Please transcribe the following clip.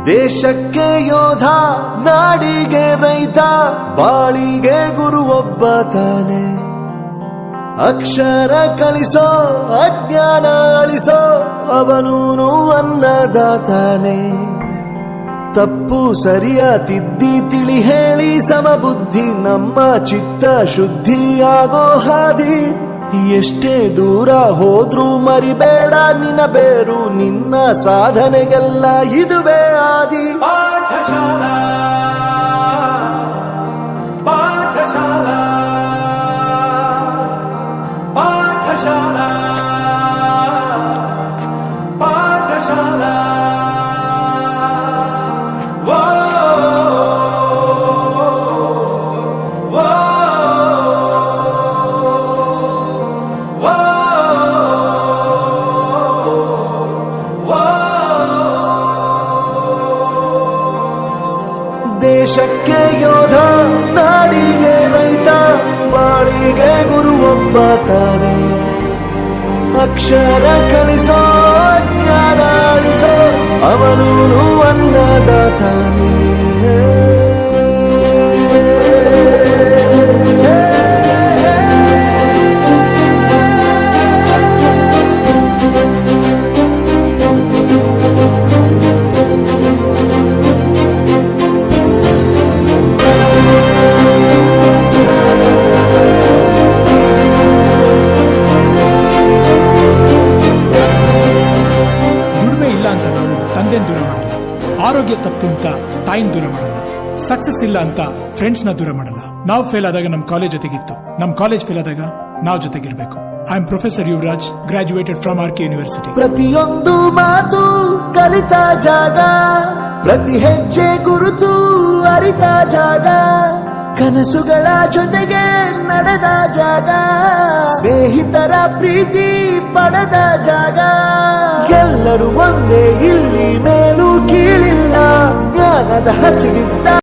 ದೇಶಕ್ಕೆ ಯೋಧ, ನಾಡಿಗೆ ರೈತ, ಬಾಳಿಗೆ ಗುರು ಒಬ್ಬ ತಾನೆ. ಅಕ್ಷರ ಕಲಿಸೋ, ಅಜ್ಞಾನ ಅಳಿಸೋ, ಅವನೂನು ಅನ್ನದಾತಾನೆ. ತಪ್ಪು ಸರಿಯ ತಿದ್ದಿ ತಿಳಿ ಹೇಳಿ ಸಮಬುದ್ಧಿ, ನಮ್ಮ ಚಿತ್ತ ಶುದ್ಧಿಯಾಗೋ ಹಾದಿ. ಎಷ್ಟೇ ದೂರ ಹೋದ್ರೂ ಮರಿಬೇಡ ನಿನ್ನ ಬೇರು, ನಿನ್ನ ಸಾಧನೆಗೆಲ್ಲ ಇದುವೇ ಆದಿ. ಪಾಠಶಾಲಾ ಪಾಠಶಾಲಾ ಪಾಠಶಾಲಾ ಪಾಠಶಾಲಾ. ದೇಶಕ್ಕೆ ಯೋಧ, ನಾಡಿಗೆ ರೈತ, ಬಾಳಿಗೆ ಗುರು ಒಬ್ಬ ತಾನೆ. ಅಕ್ಷರ ಕಲಿಸೋ, ಜ್ಞಾನ ಅಳಿಸೋ, ಅವನೂನು ಅನ್ನದಾತಾನೆ. ದೂರ ಮಾಡಲ್ಲ, ಆರೋಗ್ಯ ತಪ್ಪು ಅಂತ ತಾಯಿನ ದೂರ ಮಾಡಲ್ಲ, ಸಕ್ಸಸ್ ಇಲ್ಲ ಅಂತ ಫ್ರೆಂಡ್ಸ್ ನ ದೂರ ಮಾಡಲ್ಲ. ನಾವು ಫೇಲ್ ಆದಾಗ ನಮ್ ಕಾಲೇಜ್ ಜೊತೆಗಿತ್ತು, ನಮ್ ಕಾಲೇಜ್ ಫೇಲ್ ಆದಾಗ ನಾವು ಜೊತೆಗಿರ್ಬೇಕು. I am professor Yuvaraj, graduated from R K university. ಪ್ರತಿಯೊಂದು ಮಾತು ಕಲಿತ ಜಾಗ, ಪ್ರತಿ ಹೆಜ್ಜೆ ಗುರುತು ಅರಿತ ಜಾಗ, ಕನಸುಗಳ ಜೊತೆಗೆ ನಡೆದ ಜಾಗ, ಸ್ನೇಹಿತರ ಪ್ರೀತಿ ಪಡೆದ ಜಾಗ. ಎಲ್ಲರೂ ಒಂದೇ ಇಲ್ಲಿ, ಮೇಲೂ ಕೀಳಿಲ್ಲ, ಜ್ಞಾನದ ಹಸಿವಿದ್ದ